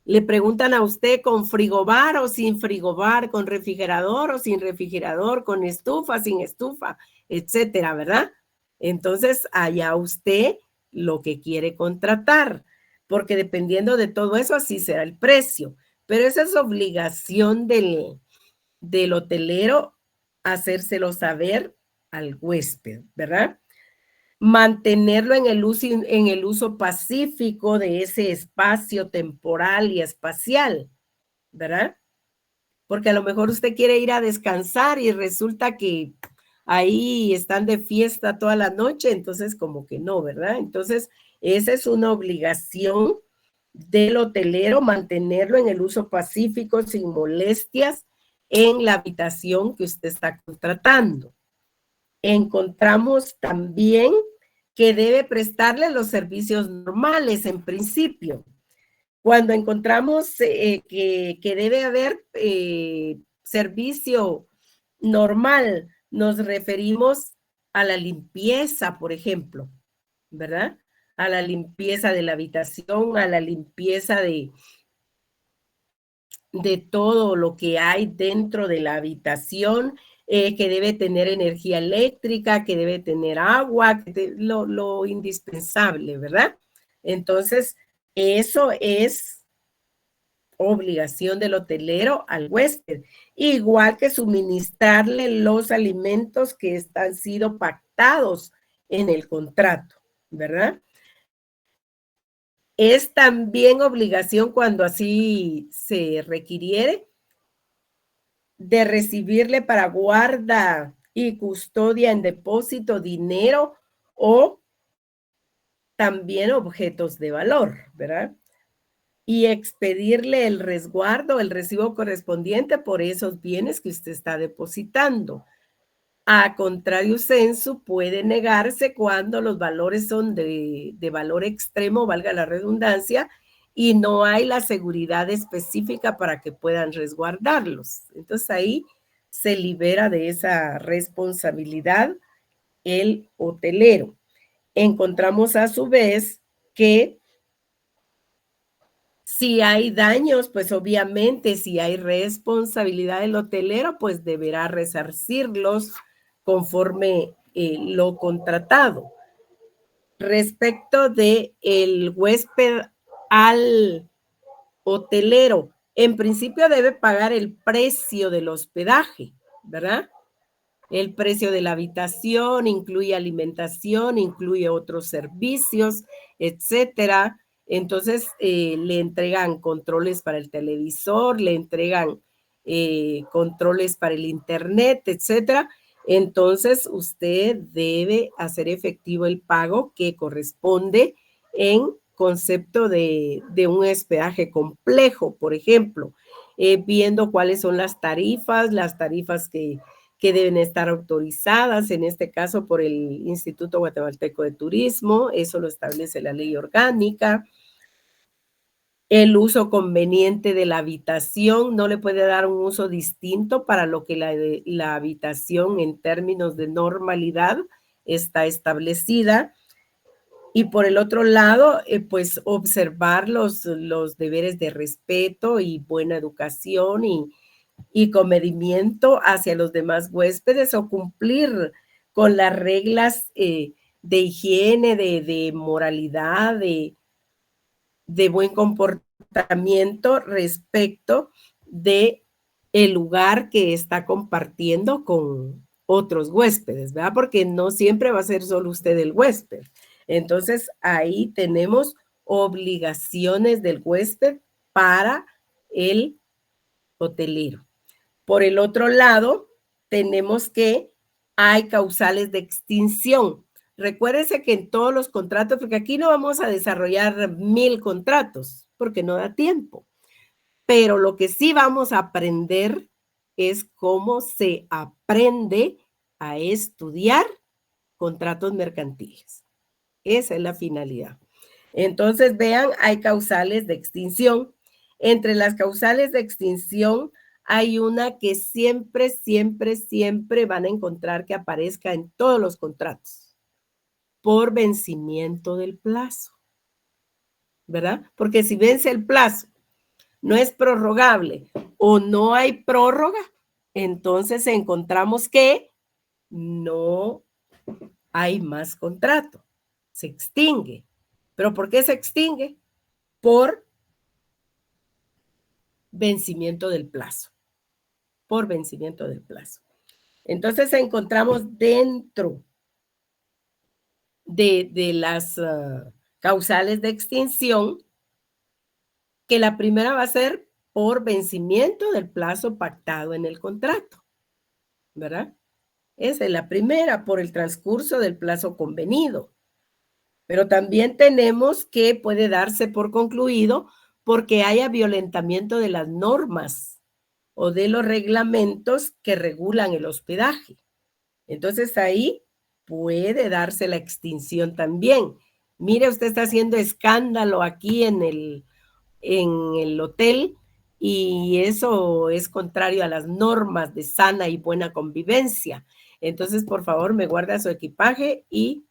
[SPEAKER 1] Le preguntan a usted con frigobar o sin frigobar, con refrigerador o sin refrigerador, con estufa, sin estufa, etcétera, ¿verdad? Entonces, allá usted lo que quiere contratar, porque dependiendo de todo eso, así será el precio. Pero esa es obligación del hotelero hacérselo saber al huésped, ¿verdad? Mantenerlo en el uso pacífico de ese espacio temporal y espacial, ¿verdad? Porque a lo mejor usted quiere ir a descansar y resulta que ahí están de fiesta toda la noche, entonces como que no, ¿verdad? Entonces, esa es una obligación del hotelero, mantenerlo en el uso pacífico sin molestias en la habitación que usted está contratando. Encontramos también que debe prestarle los servicios normales en principio. Cuando encontramos que debe haber servicio normal, nos referimos a la limpieza, por ejemplo, ¿verdad? A la limpieza de la habitación, a la limpieza de todo lo que hay dentro de la habitación, que debe tener energía eléctrica, que debe tener agua, lo indispensable, ¿verdad? Entonces, eso es obligación del hotelero al huésped, igual que suministrarle los alimentos que han sido pactados en el contrato, ¿verdad? Es también obligación, cuando así se requiriere, de recibirle para guarda y custodia en depósito dinero o también objetos de valor, ¿verdad? Y expedirle el resguardo, el recibo correspondiente por esos bienes que usted está depositando. A contrario sensu, puede negarse cuando los valores son de valor extremo, valga la redundancia, y no hay la seguridad específica para que puedan resguardarlos. Entonces ahí se libera de esa responsabilidad el hotelero. Encontramos a su vez que si hay daños, pues obviamente si hay responsabilidad del hotelero, pues deberá resarcirlos conforme lo contratado. Respecto de el huésped al hotelero, en principio debe pagar el precio del hospedaje, ¿verdad? El precio de la habitación, incluye alimentación, incluye otros servicios, etcétera. Entonces, le entregan controles para el televisor, le entregan controles para el internet, etcétera. Entonces, usted debe hacer efectivo el pago que corresponde en concepto de un hospedaje complejo, por ejemplo, viendo cuáles son las tarifas que deben estar autorizadas, en este caso por el Instituto Guatemalteco de Turismo, eso lo establece la ley orgánica. El uso conveniente de la habitación, no le puede dar un uso distinto para lo que la habitación en términos de normalidad está establecida. Y por el otro lado, pues observar los deberes de respeto y buena educación y comedimiento hacia los demás huéspedes o cumplir con las reglas de higiene, de moralidad, de buen comportamiento respecto de el lugar que está compartiendo con otros huéspedes, ¿verdad? Porque no siempre va a ser solo usted el huésped. Entonces, ahí tenemos obligaciones del huésped para el hotelero. Por el otro lado, tenemos que hay causales de extinción. Recuérdese que en todos los contratos, porque aquí no vamos a desarrollar 1000 contratos, porque no da tiempo. Pero lo que sí vamos a aprender es cómo se aprende a estudiar contratos mercantiles. Esa es la finalidad. Entonces, vean, hay causales de extinción. Entre las causales de extinción hay una que siempre van a encontrar que aparezca en todos los contratos. Por vencimiento del plazo. ¿Verdad? Porque si vence el plazo, no es prorrogable o no hay prórroga, entonces encontramos que no hay más contrato. Se extingue. ¿Pero por qué se extingue? Por vencimiento del plazo. Por vencimiento del plazo. Entonces encontramos dentro de las causales de extinción que la primera va a ser por vencimiento del plazo pactado en el contrato, ¿verdad? Esa es la primera, por el transcurso del plazo convenido. Pero también tenemos que puede darse por concluido porque haya violentamiento de las normas o de los reglamentos que regulan el hospedaje. Entonces ahí puede darse la extinción también. Mire, usted está haciendo escándalo aquí en el hotel y eso es contrario a las normas de sana y buena convivencia. Entonces, por favor, me guarda su equipaje y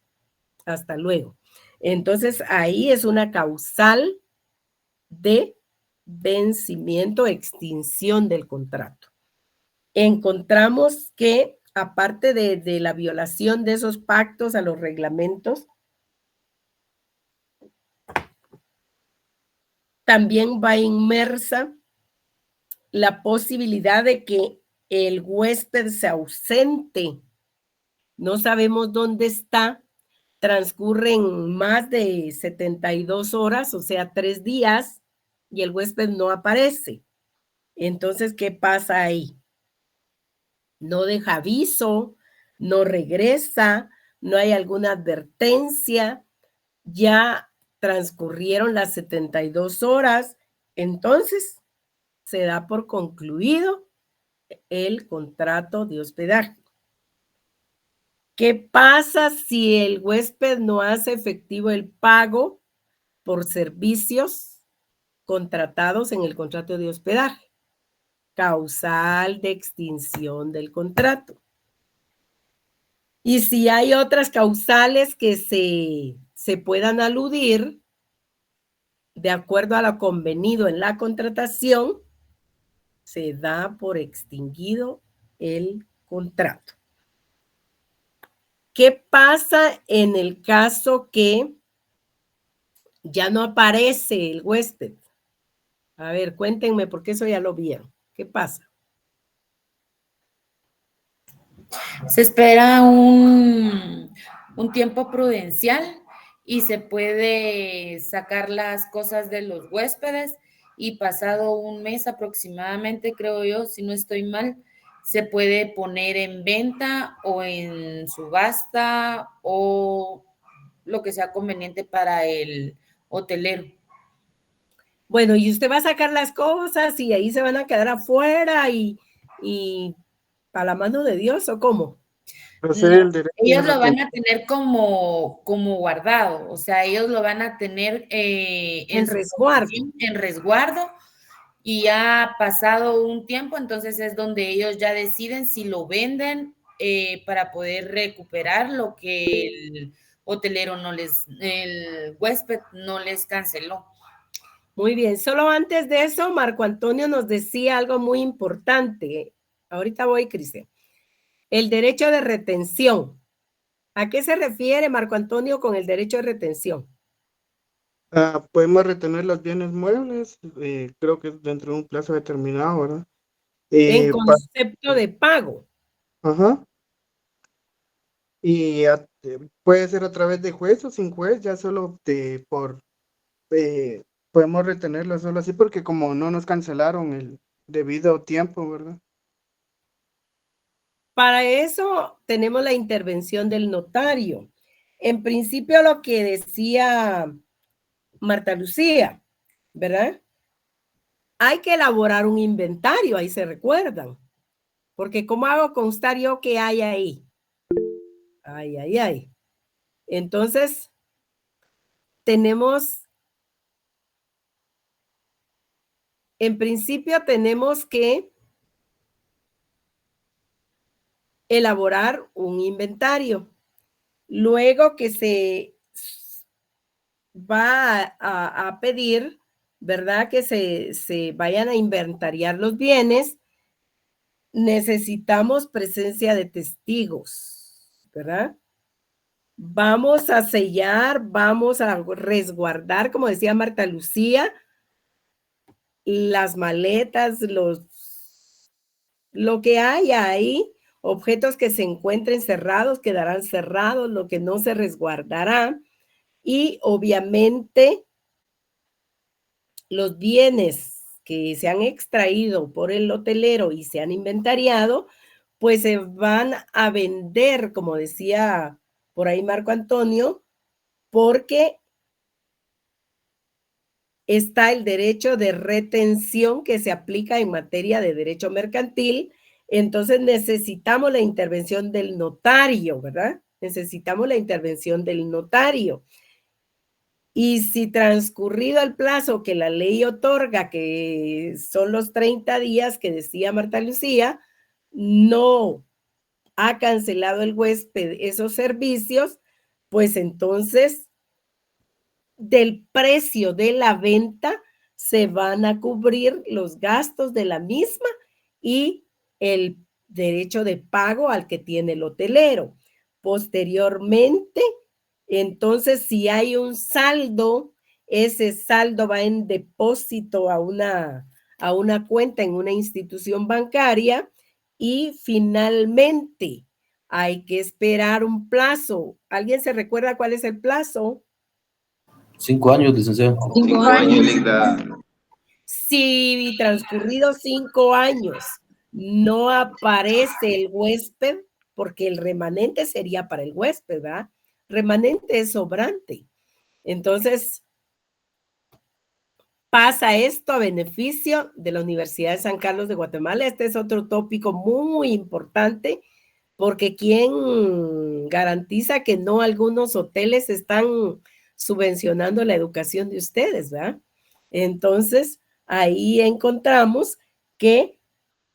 [SPEAKER 1] hasta luego. Entonces, ahí es una causal de vencimiento, extinción del contrato. Encontramos que, aparte de la violación de esos pactos a los reglamentos, también va inmersa la posibilidad de que el huésped se ausente. No sabemos dónde está. Transcurren más de 72 horas, o sea, 3 días, y el huésped no aparece. Entonces, ¿qué pasa ahí? No deja aviso, no regresa, no hay alguna advertencia, ya transcurrieron las 72 horas, entonces se da por concluido el contrato de hospedaje. ¿Qué pasa si el huésped no hace efectivo el pago por servicios contratados en el contrato de hospedaje? causal de extinción del contrato. Y si hay otras causales que se puedan aludir, de acuerdo a lo convenido en la contratación, se da por extinguido el contrato. ¿Qué pasa en el caso que ya no aparece el huésped? A ver, cuéntenme, porque eso ya lo vieron. ¿Qué pasa?
[SPEAKER 4] Se espera un tiempo prudencial y se puede sacar las cosas de los huéspedes, y pasado un mes aproximadamente, creo yo, si no estoy mal, se puede poner en venta o en subasta o lo que sea conveniente para el hotelero.
[SPEAKER 1] Bueno, y usted va a sacar las cosas y ahí se van a quedar afuera y a la mano de Dios, ¿o cómo?
[SPEAKER 4] No, ellos lo van a tener como guardado, o sea, ellos lo van a tener
[SPEAKER 1] en resguardo.
[SPEAKER 4] En resguardo, y ya pasado un tiempo, entonces es donde ellos ya deciden si lo venden para poder recuperar lo que el hotelero el huésped no les canceló.
[SPEAKER 1] Muy bien, solo antes de eso, Marco Antonio nos decía algo muy importante. Ahorita voy, Cristian. El derecho de retención. ¿A qué se refiere, Marco Antonio, con el derecho de retención?
[SPEAKER 14] Podemos retener los bienes muebles, creo que dentro de un plazo determinado, ¿verdad?
[SPEAKER 1] En concepto de pago.
[SPEAKER 14] Ajá. Y puede ser a través de juez o sin juez, ya solo podemos retenerlo solo así porque como no nos cancelaron el debido tiempo, ¿verdad?
[SPEAKER 1] Para eso tenemos la intervención del notario. En principio lo que decía Marta Lucía, ¿verdad? Hay que elaborar un inventario, ahí se recuerdan. Porque ¿cómo hago constar yo qué hay ahí? Ay. Entonces, en principio tenemos que elaborar un inventario. Luego que se va a pedir, ¿verdad? Que se vayan a inventariar los bienes, necesitamos presencia de testigos, ¿verdad? Vamos a sellar, vamos a resguardar, como decía Marta Lucía, las maletas, lo que haya ahí, objetos que se encuentren cerrados quedarán cerrados, lo que no se resguardará. Y obviamente los bienes que se han extraído por el hotelero y se han inventariado, pues se van a vender, como decía por ahí Marco Antonio, porque está el derecho de retención que se aplica en materia de derecho mercantil. Entonces necesitamos la intervención del notario, ¿verdad? Necesitamos la intervención del notario. Y si transcurrido el plazo que la ley otorga, que son los 30 días que decía Marta Lucía, no ha cancelado el huésped esos servicios, pues entonces del precio de la venta se van a cubrir los gastos de la misma y el derecho de pago al que tiene el hotelero. Posteriormente, entonces, si hay un saldo, ese saldo va en depósito a una cuenta en una institución bancaria y finalmente hay que esperar un plazo. ¿Alguien se recuerda cuál es el plazo?
[SPEAKER 5] 5 años, licenciado.
[SPEAKER 8] 5 años.
[SPEAKER 1] Si transcurridos 5 años no aparece el huésped, porque el remanente sería para el huésped, ¿verdad? Remanente es sobrante. Entonces, pasa esto a beneficio de la Universidad de San Carlos de Guatemala. Este es otro tópico muy importante, porque ¿quién garantiza que no algunos hoteles están subvencionando la educación de ustedes, ¿verdad? Entonces, ahí encontramos que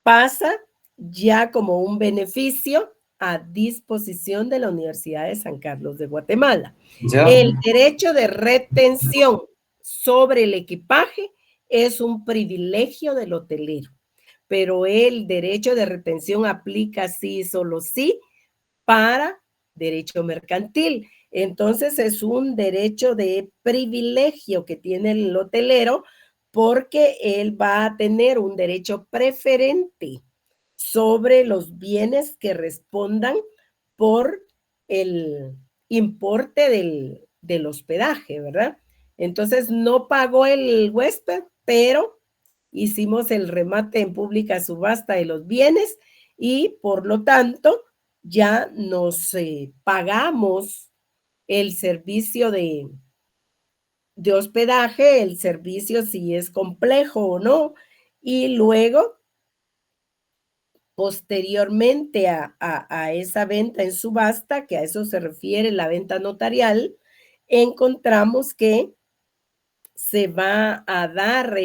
[SPEAKER 1] pasa ya como un beneficio a disposición de la Universidad de San Carlos de Guatemala.
[SPEAKER 5] Ya.
[SPEAKER 1] El derecho de retención sobre el equipaje es un privilegio del hotelero, pero el derecho de retención aplica sí y solo sí para derecho mercantil. Entonces es un derecho de privilegio que tiene el hotelero porque él va a tener un derecho preferente sobre los bienes que respondan por el importe del hospedaje, ¿verdad? Entonces no pagó el huésped, pero hicimos el remate en pública subasta de los bienes y por lo tanto ya nos pagamos el servicio de hospedaje, el servicio si es complejo o no, y luego posteriormente a esa venta en subasta, que a eso se refiere la venta notarial, encontramos que se va a dar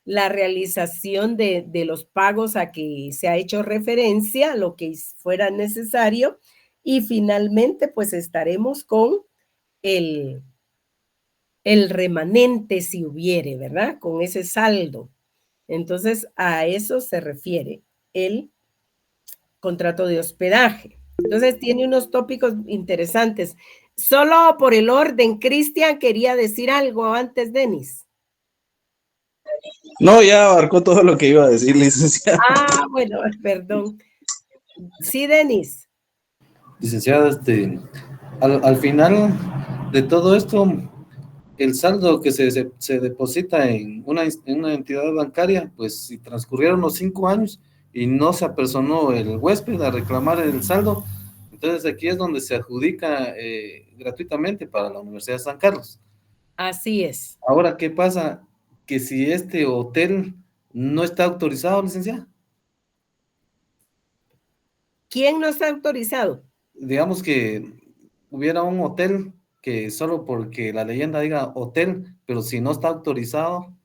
[SPEAKER 1] la realización de los pagos a que se ha hecho referencia, lo que fuera necesario, y finalmente pues estaremos con el remanente si hubiere, ¿verdad? Con ese saldo. Entonces a eso se refiere el contrato de hospedaje. Entonces tiene unos tópicos interesantes. Solo por el orden, Cristian quería decir algo antes, Denis.
[SPEAKER 9] No, ya abarcó todo lo que iba a decir, licenciada.
[SPEAKER 1] Ah, bueno, perdón. Sí, Denis.
[SPEAKER 5] Licenciada, al final de todo esto, el saldo que se deposita en una entidad bancaria, pues si transcurrieron los 5 años y no se apersonó el huésped a reclamar el saldo, entonces aquí es donde se adjudica gratuitamente para la Universidad de San Carlos.
[SPEAKER 1] Así es.
[SPEAKER 5] Ahora, ¿qué pasa? Que si este hotel no está autorizado, licenciada.
[SPEAKER 1] ¿Quién no está autorizado?
[SPEAKER 5] Digamos que hubiera un hotel que solo porque la leyenda diga hotel, pero si no está autorizado,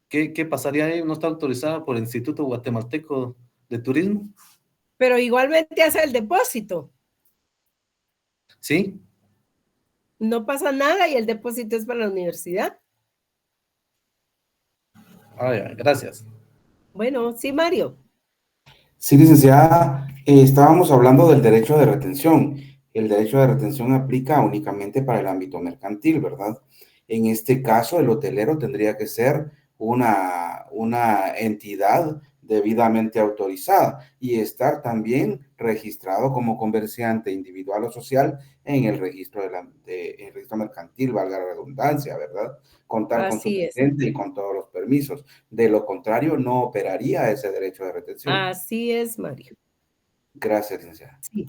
[SPEAKER 5] ¿qué pasaría ahí? ¿No está autorizado por el Instituto Guatemalteco de Turismo?
[SPEAKER 1] Pero igualmente hace el depósito.
[SPEAKER 5] Sí.
[SPEAKER 1] No pasa nada y el depósito es para la universidad.
[SPEAKER 5] Gracias.
[SPEAKER 1] Bueno, sí, Mario.
[SPEAKER 2] Sí, licenciada, estábamos hablando del derecho de retención. El derecho de retención aplica únicamente para el ámbito mercantil, ¿verdad? En este caso, el hotelero tendría que ser una entidad debidamente autorizada y estar también registrado como comerciante individual o social en el registro, el registro mercantil, valga la redundancia, ¿verdad? Contar con su patente y con todos los permisos. De lo contrario, no operaría ese derecho de retención.
[SPEAKER 1] Así es, Mario.
[SPEAKER 2] Gracias, licenciada.
[SPEAKER 1] Sí.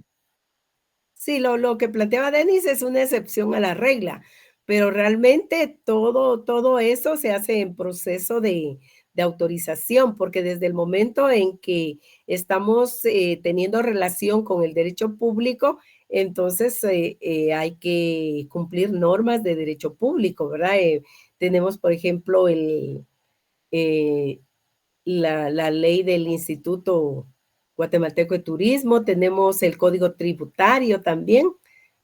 [SPEAKER 1] Sí, lo que planteaba Denis es una excepción a la regla, pero realmente todo eso se hace en proceso de autorización, porque desde el momento en que estamos teniendo relación con el derecho público, entonces hay que cumplir normas de derecho público, ¿verdad? Tenemos, por ejemplo, la ley del Instituto Guatemalteco de Turismo, tenemos el Código Tributario también,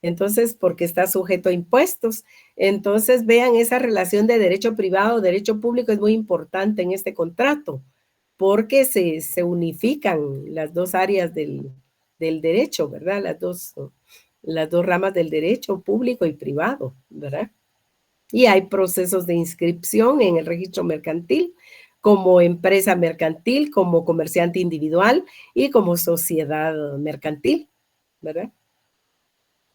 [SPEAKER 1] entonces, porque está sujeto a impuestos. Entonces, vean, esa relación de derecho privado, derecho público es muy importante en este contrato, porque se unifican las dos áreas del derecho, ¿verdad? Las dos ramas del derecho público y privado, ¿verdad? Y hay procesos de inscripción en el registro mercantil, como empresa mercantil, como comerciante individual y como sociedad mercantil, ¿verdad?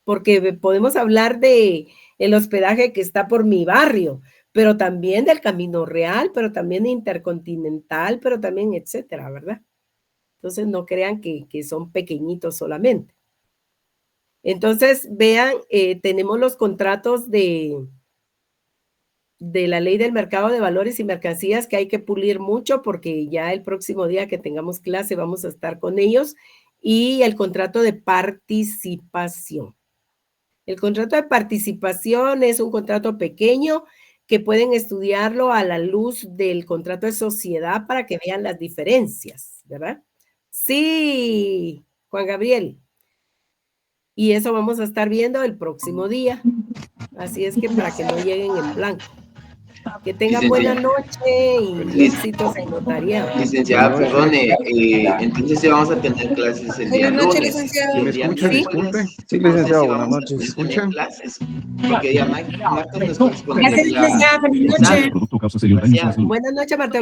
[SPEAKER 1] Porque podemos hablar de el hospedaje que está por mi barrio, pero también del Camino Real, pero también Intercontinental, pero también etcétera, ¿verdad? Entonces no crean que son pequeñitos solamente. Entonces, vean, tenemos los contratos de la ley del mercado de valores y mercancías que hay que pulir mucho porque ya el próximo día que tengamos clase vamos a estar con ellos, y el contrato de participación. El contrato de participación es un contrato pequeño que pueden estudiarlo a la luz del contrato de sociedad para que vean las diferencias, ¿verdad? Sí, Juan Gabriel. Y eso vamos a estar viendo el próximo día. Así es que para que no lleguen en blanco. Que tengan buena noche y éxitos en notariado.
[SPEAKER 15] Licenciada, perdone, entonces sí vamos a tener clases el día
[SPEAKER 16] Buenas noches,
[SPEAKER 15] lunes.
[SPEAKER 16] licenciado.
[SPEAKER 15] Y el día
[SPEAKER 16] ¿Sí?
[SPEAKER 15] miércoles,
[SPEAKER 16] Sí,
[SPEAKER 15] no sé
[SPEAKER 16] licenciado,
[SPEAKER 15] si
[SPEAKER 16] buenas
[SPEAKER 15] vamos a
[SPEAKER 16] noches.
[SPEAKER 15] tener
[SPEAKER 16] ¿Escucha?
[SPEAKER 15] clases, porque día martes nos corresponde
[SPEAKER 16] Gracias, licenciada. Feliz noche.
[SPEAKER 15] Gracias.
[SPEAKER 1] Buenas noches, Marta.